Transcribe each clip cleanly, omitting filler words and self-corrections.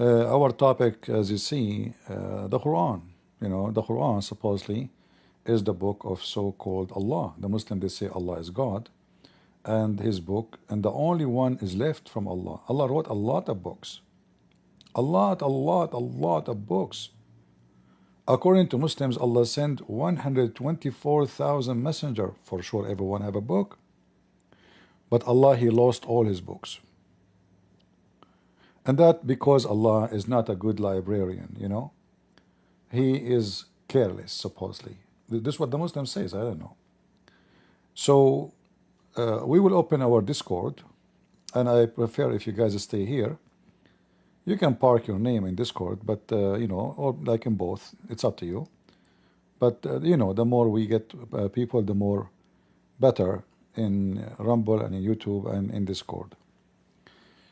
Our topic, as you see, the Quran. You know, the Quran supposedly is the book of so-called Allah. The Muslim, they say Allah is God and His book, and the only one is left from Allah. Allah wrote a lot of books, a lot of books. According to Muslims, Allah sent 124,000 messenger. For sure, everyone have a book, but Allah, He lost all His books. And that because Allah is not a good librarian, you know. He is careless, supposedly. This is what the Muslim says, I don't know. So we will open our Discord, and I prefer if you guys stay here. You can park your name in Discord, but you know, or like in both, it's up to you. But you know, the more we get people, the more better in Rumble and in YouTube and in Discord.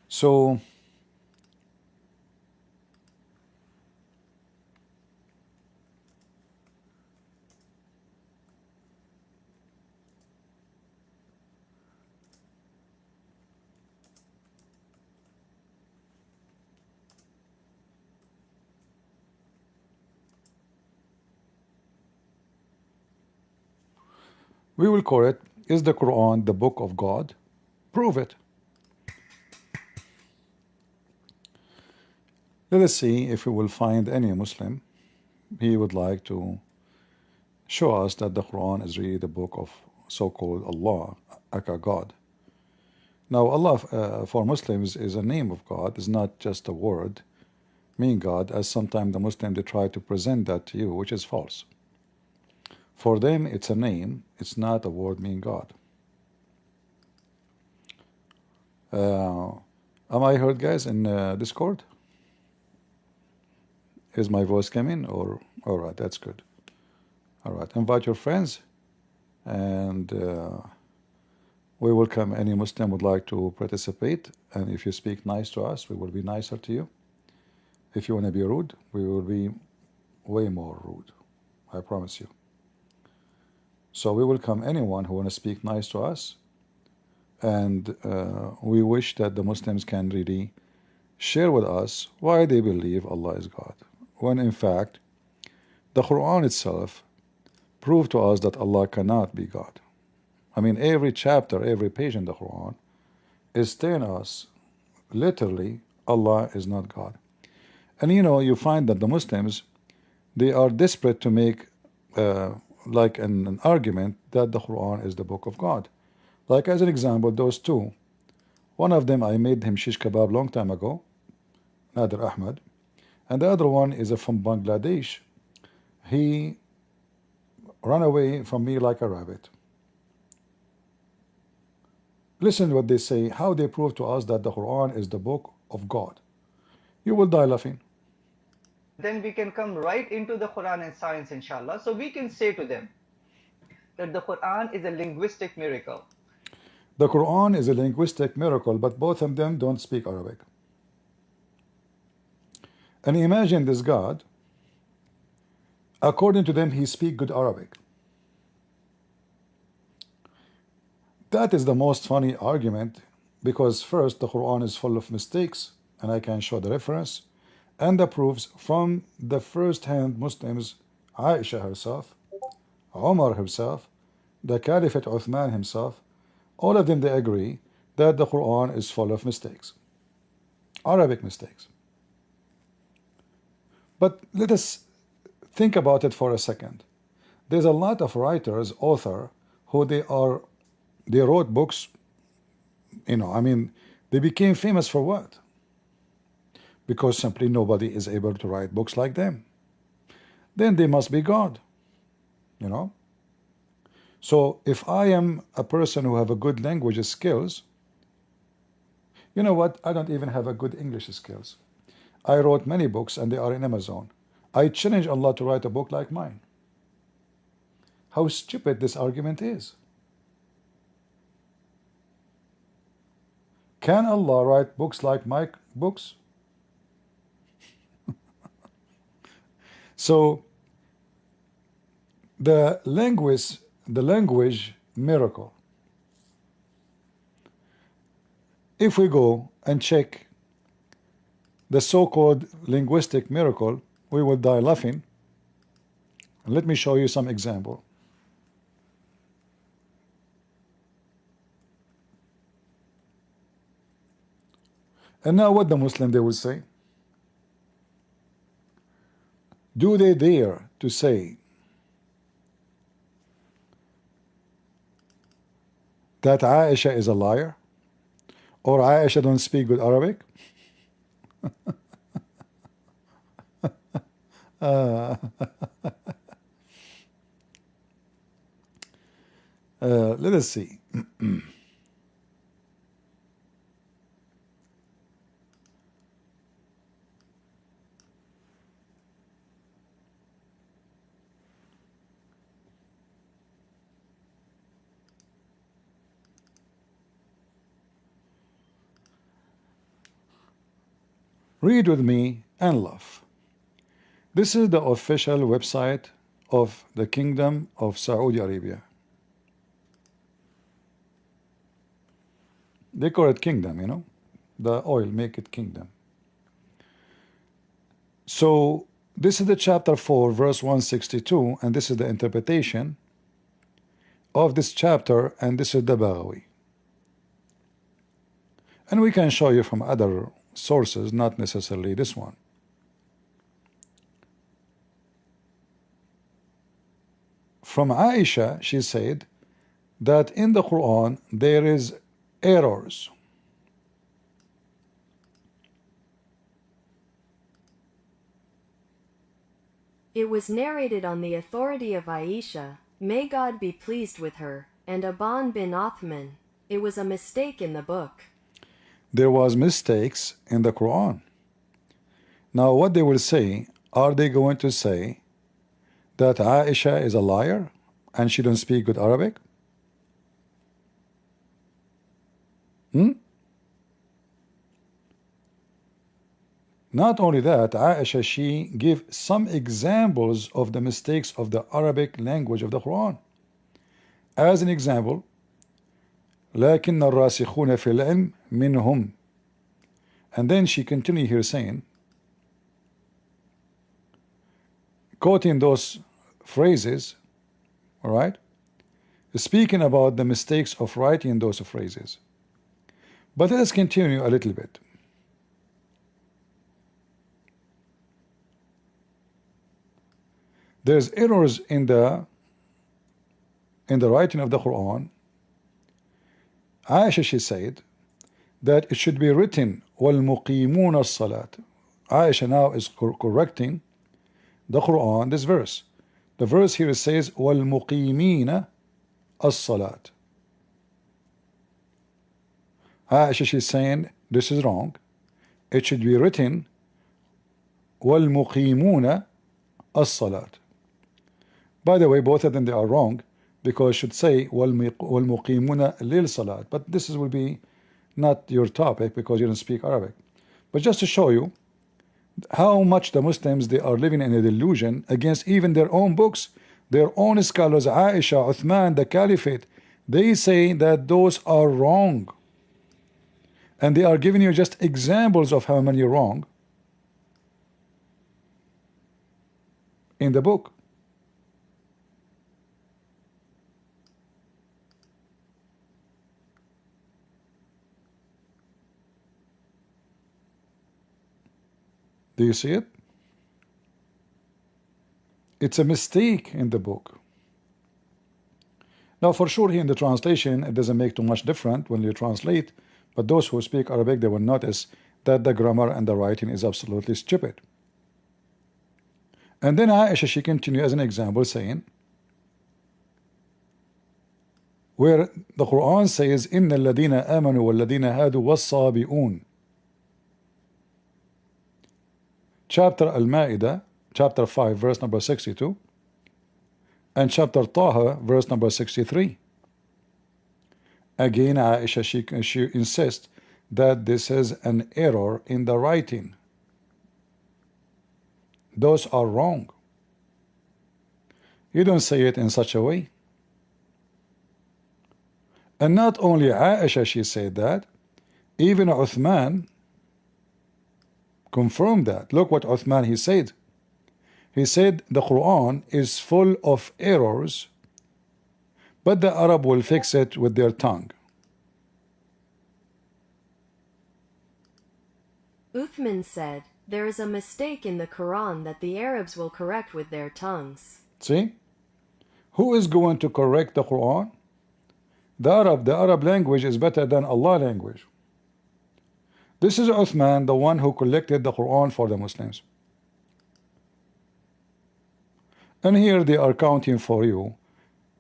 So we will call it, is the Quran the book of God? Prove it. Let us see if we will find any Muslim he would like to show us that the Quran is really the book of so-called Allah, aka God. Now Allah for Muslims is a name of God, is not just a word mean God, as sometimes the Muslim they try to present that to you, which is false. For them it's a name, it's not a word mean God. Am I heard, guys, in Discord? Is my voice coming? Or all right, that's good. All right, invite your friends, and we welcome any Muslim would like to participate. And if you speak nice to us, we will be nicer to you. If you want to be rude, we will be way more rude. I promise you. So we welcome anyone who want to speak nice to us, and we wish that the Muslims can really share with us why they believe Allah is God, when in fact the Quran itself proved to us that Allah cannot be God. I mean, every chapter, every page in the Quran is telling us literally Allah is not God. And you know, you find that the Muslims, they are desperate to make like an argument that the Quran is the book of God. Like as an example, those two, one of them I made him shish kebab long time ago, Nader Ahmed, and the other one is from Bangladesh. He ran away from me like a rabbit. Listen to what they say, how they prove to us that the Quran is the book of God. You will die laughing. Then we can come right into the Quran and science, inshallah. So we can say to them that the Quran is a linguistic miracle. The Quran is a linguistic miracle, but both of them don't speak Arabic. And imagine this God, according to them, he speaks good Arabic. That is the most funny argument, because first, the Quran is full of mistakes, and I can show the reference and the proofs from the first-hand Muslims, Aisha herself, Umar himself, the Caliphate Uthman himself. All of them, they agree that the Quran is full of mistakes, Arabic mistakes. But let us think about it for a second. There's a lot of writers, author, who they wrote books, you know, I mean, they became famous for what? Because simply nobody is able to write books like them. Then they must be God, you know. So if I am a person who have a good language skills, you know what? I don't even have a good English skills. I wrote many books and they are in Amazon. I challenge Allah to write a book like mine. How stupid this argument is. Can Allah write books like my books? So the language miracle. If we go and check the so-called linguistic miracle, we will die laughing. Let me show you some example. And now what the Muslim they will say? Do they dare to say that Aisha is a liar? Or Aisha don't speak good Arabic? Let us see. Read with me and laugh. This is the official website of the Kingdom of Saudi Arabia. They call it kingdom, you know. The oil make it kingdom. So this is the chapter 4 verse 162, and this is the interpretation of this chapter, and this is the Baghawi. And we can show you from other sources, not necessarily this one. From Aisha, she said that in the Quran there is errors. It was narrated on the authority of Aisha, may God be pleased with her, and Aban bin Uthman. It was a mistake in the book. There was mistakes in the Quran. Now what they will say, are they going to say that Aisha is a liar and she don't speak good Arabic? Not only that, Aisha, she gave some examples of the mistakes of the Arabic language of the Quran. As an example, لكن الراسخون في العلم منهم. And then she continued here saying, quoting those phrases, all right, speaking about the mistakes of writing those phrases. But let us continue a little bit. There's errors in the writing of the Quran. Aisha, she said that it should be written وَالْمُقِيمُونَ الصَّلَاةِ. Aisha now is correcting the Quran, this verse. The verse here says وَالْمُقِيمِينَ الصَّلَاةِ. Aisha, she's saying this is wrong. It should be written وَالْمُقِيمُونَ الصَّلَاةِ. By the way, both of them they are wrong, because it should say وَالْمُقِيمُونَ لِلْصَلَاةِ. But this will be not your topic because you don't speak Arabic. But just to show you how much the Muslims they are living in a delusion against even their own books, their own scholars, Aisha, Uthman, the Caliphate, they say that those are wrong. And they are giving you just examples of how many wrong in the book. Do you see it? It's a mistake in the book. Now, for sure, here in the translation, it doesn't make too much difference when you translate, but those who speak Arabic, they will notice that the grammar and the writing is absolutely stupid. And then Aisha, she continued as an example, saying, where the Quran says, إِنَّ الَّذِينَ آمَنُوا وَالَّذِينَ هَادُوا وَالصَّابِئُونَ. Chapter Al-Ma'idah, chapter 5, verse number 62, and chapter Taha, verse number 63. Again, Aisha, she insists that this is an error in the writing. Those are wrong. You don't say it in such a way. And not only Aisha, she said that, even Uthman, confirmed that. Look what Uthman he said. He said the Quran is full of errors, but the Arab will fix it with their tongue. Uthman said, there is a mistake in the Quran that the Arabs will correct with their tongues. See? Who is going to correct the Quran? The Arab language is better than Allah language. This is Uthman, the one who collected the Quran for the Muslims. And here they are counting for you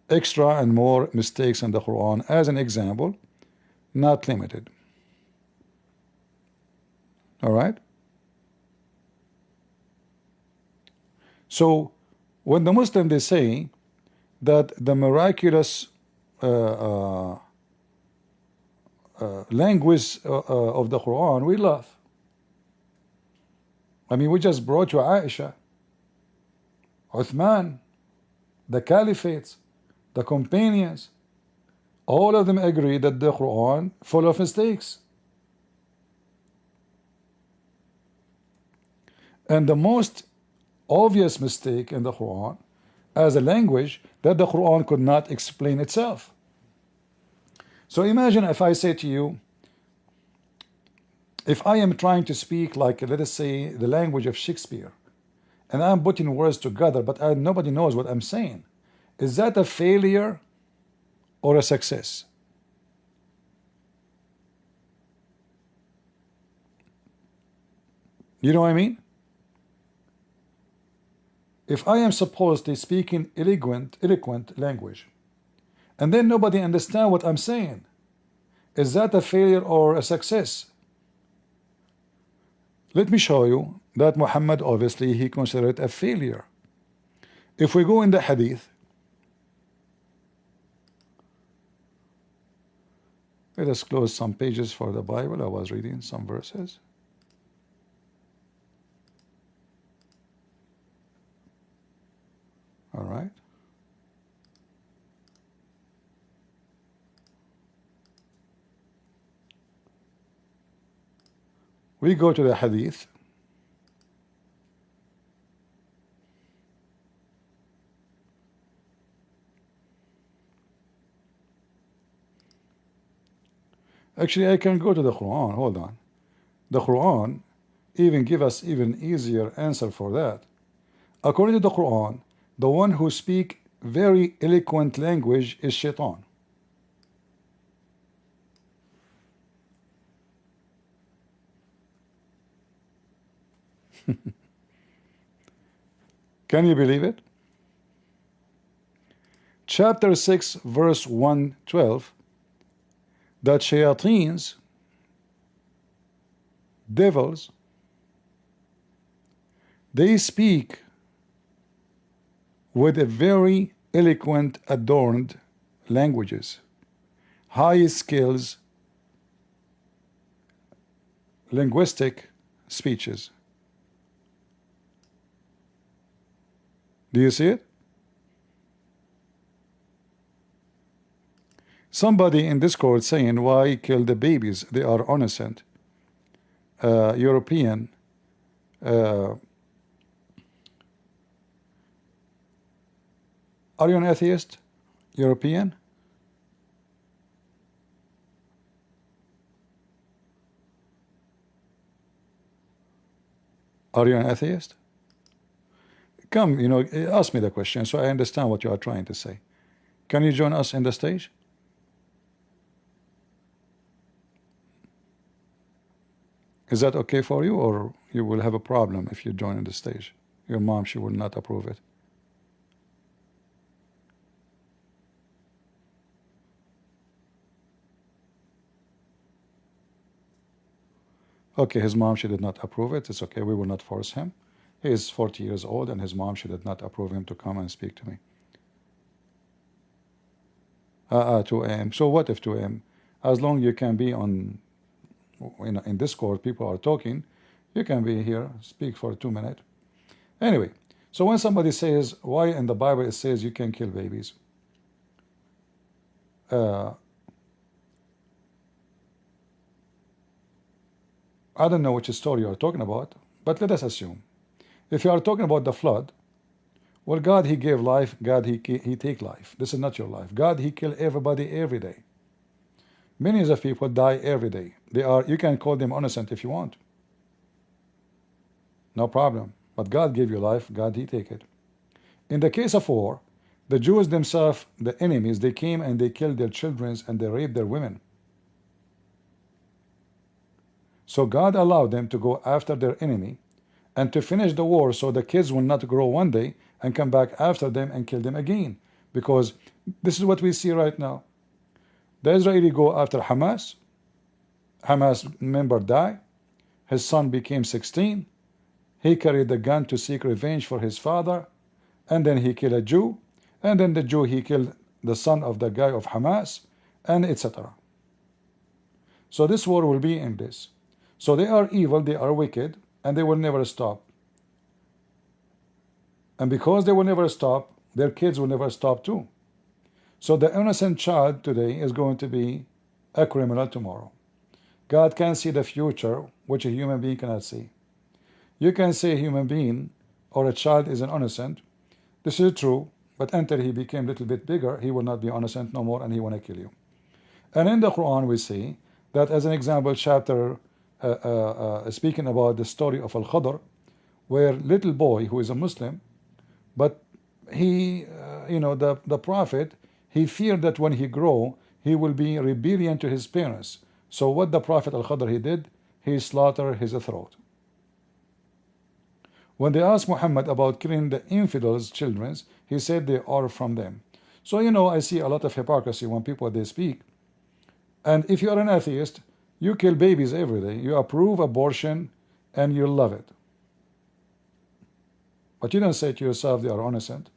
extra and more mistakes in the Quran as an example, not limited. All right? So when the Muslim they say that the miraculous language of the Quran, we laugh. I mean, we just brought you Aisha, Uthman, the caliphates, the companions, all of them agree that the Quran full of mistakes. And the most obvious mistake in the Quran as a language that the Quran could not explain itself. So imagine if I say to you, if I am trying to speak like, let us say, the language of Shakespeare, and I'm putting words together, but nobody knows what I'm saying. Is that a failure or a success? You know what I mean? If I am supposedly speaking eloquent language, and then nobody understands what I'm saying, is that a failure or a success? Let me show you that Muhammad, obviously, he considered it a failure. If we go in the hadith, let us close some pages for the Bible. I was reading some verses. All right. We go to the hadith. Actually, I can go to the Quran. Hold on. The Quran even give us even easier answer for that. According to the Quran, the one who speak very eloquent language is Shaitan. Can you believe it? Chapter 6, verse 112, that shayateens, devils, they speak with a very eloquent, adorned languages, high skills, linguistic speeches. Do you see it? Somebody in Discord saying, why kill the babies? They are innocent. European. Are you an atheist? European? Are you an atheist? Come, ask me the question so I understand what you are trying to say. Can you join us in the stage? Is that okay for you, or you will have a problem if you join in the stage? Your mom, she will not approve it. Okay, his mom, she did not approve it. It's okay, we will not force him. He is 40 years old, and his mom, she did not approve him to come and speak to me. 2 a.m. So what if 2 a.m.? As long you can be on, in Discord, people are talking, you can be here, speak for 2 minutes. Anyway, so when somebody says, why in the Bible it says you can kill babies? I don't know which story you are talking about. But let us assume, if you are talking about the flood, well, God, He gave life. God, He take life. This is not your life. God, He kill everybody every day. Millions of people die every day. You can call them innocent if you want. No problem. But God gave you life. God, He take it. In the case of war, the Jews themselves, the enemies, they came and they killed their children and they raped their women. So God allowed them to go after their enemy and to finish the war so the kids will not grow one day and come back after them and kill them again. Because this is what we see right now. The Israeli go after Hamas. Hamas member die. His son became 16. He carried the gun to seek revenge for his father. And then he killed a Jew. And then the Jew, he killed the son of the guy of Hamas, and etc. So this war will be in this. So they are evil, they are wicked, and they will never stop. And because they will never stop, their kids will never stop too. So the innocent child today is going to be a criminal tomorrow. God can see the future, which a human being cannot see. You can say a human being or a child is an innocent. This is true, but until he became a little bit bigger, he will not be innocent no more, and he want to kill you. And in the Quran we see that, as an example, chapter speaking about the story of Al-Khadr, where little boy who is a Muslim, but he, the prophet, he feared that when he grow, he will be rebellion to his parents. So what the prophet Al-Khadr he did, he slaughtered his throat. When they asked Muhammad about killing the infidels' children, he said they are from them. So I see a lot of hypocrisy when people they speak. And if you are an atheist, you kill babies every day. You approve abortion and you love it. But you don't say to yourself they are innocent.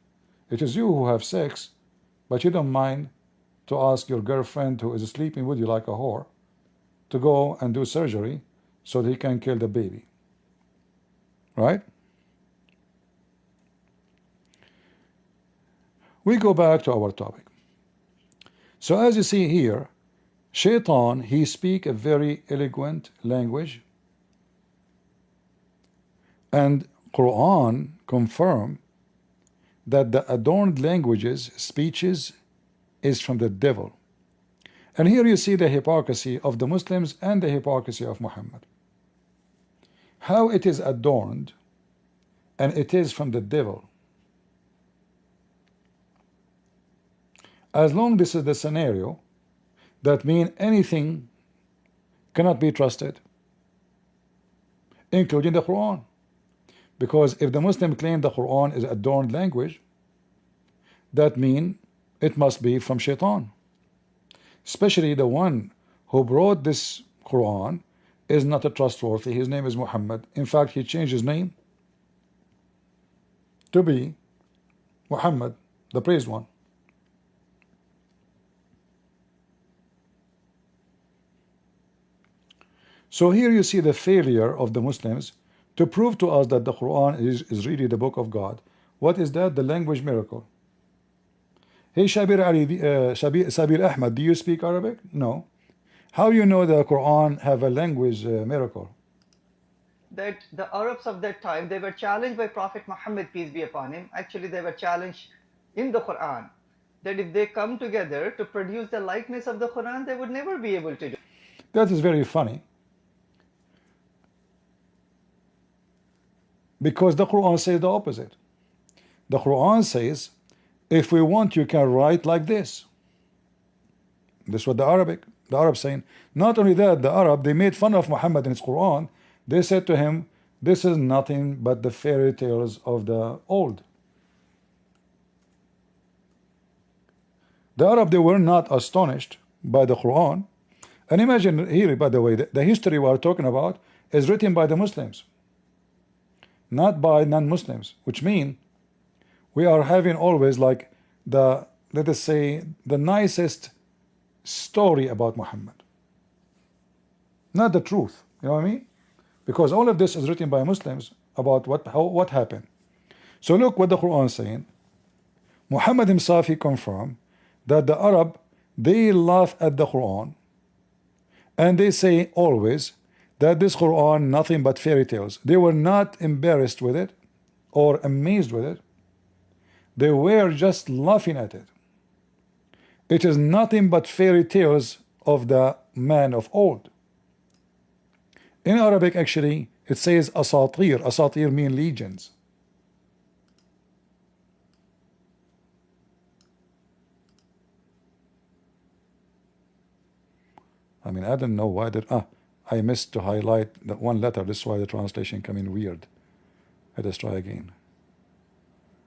It is you who have sex, but you don't mind to ask your girlfriend who is sleeping with you like a whore to go and do surgery so that he can kill the baby. Right? We go back to our topic. So as you see here, Shaitan, he speak a very eloquent language, and Quran confirm that the adorned languages, speeches, is from the devil. And here you see the hypocrisy of the Muslims and the hypocrisy of Muhammad. How it is adorned, and it is from the devil. As long this is the scenario, that means anything cannot be trusted, including the Quran. Because if the Muslim claim the Quran is adorned language, that means it must be from Shaitan. Especially the one who brought this Quran is not a trustworthy. His name is Muhammad. In fact, he changed his name to be Muhammad, the praised one. So here you see the failure of the Muslims to prove to us that the Quran is really the book of God. What is that? The language miracle. Hey Shabir Ali, Sabir Ahmad, do you speak Arabic? No. How you know the Quran have a language miracle? That the Arabs of that time, they were challenged by Prophet Muhammad, peace be upon him. Actually, they were challenged in the Quran that if they come together to produce the likeness of the Quran, they would never be able to do. That is very funny. Because the Quran says the opposite. The Quran says, if we want, you can write like this. This is what the Arab saying. Not only that, the Arab, they made fun of Muhammad in his Quran. They said to him, this is nothing but the fairy tales of the old. The Arab, they were not astonished by the Quran. And imagine here, by the way, the history we are talking about is written by the Muslims, not by non-Muslims, which mean we are having always like the, let us say, the nicest story about Muhammad, not the truth. You know what I mean? Because all of this is written by Muslims about what happened. So look what the Quran is saying. Muhammad himself, he confirmed that the Arab, they laugh at the Quran and they say always that this Quran nothing but fairy tales. They were not embarrassed with it or amazed with it. They were just laughing at it. It is nothing but fairy tales of the man of old. In Arabic, actually, it says asatir. Asatir mean legends. I mean, I don't know why that. I missed to highlight that one letter. This is why the translation come in weird. Let us try again.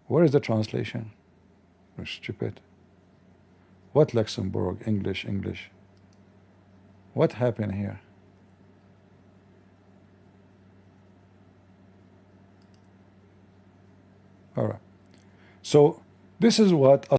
Where is the translation? We're stupid. What Luxembourg? English, English. What happened here? All right. So this is what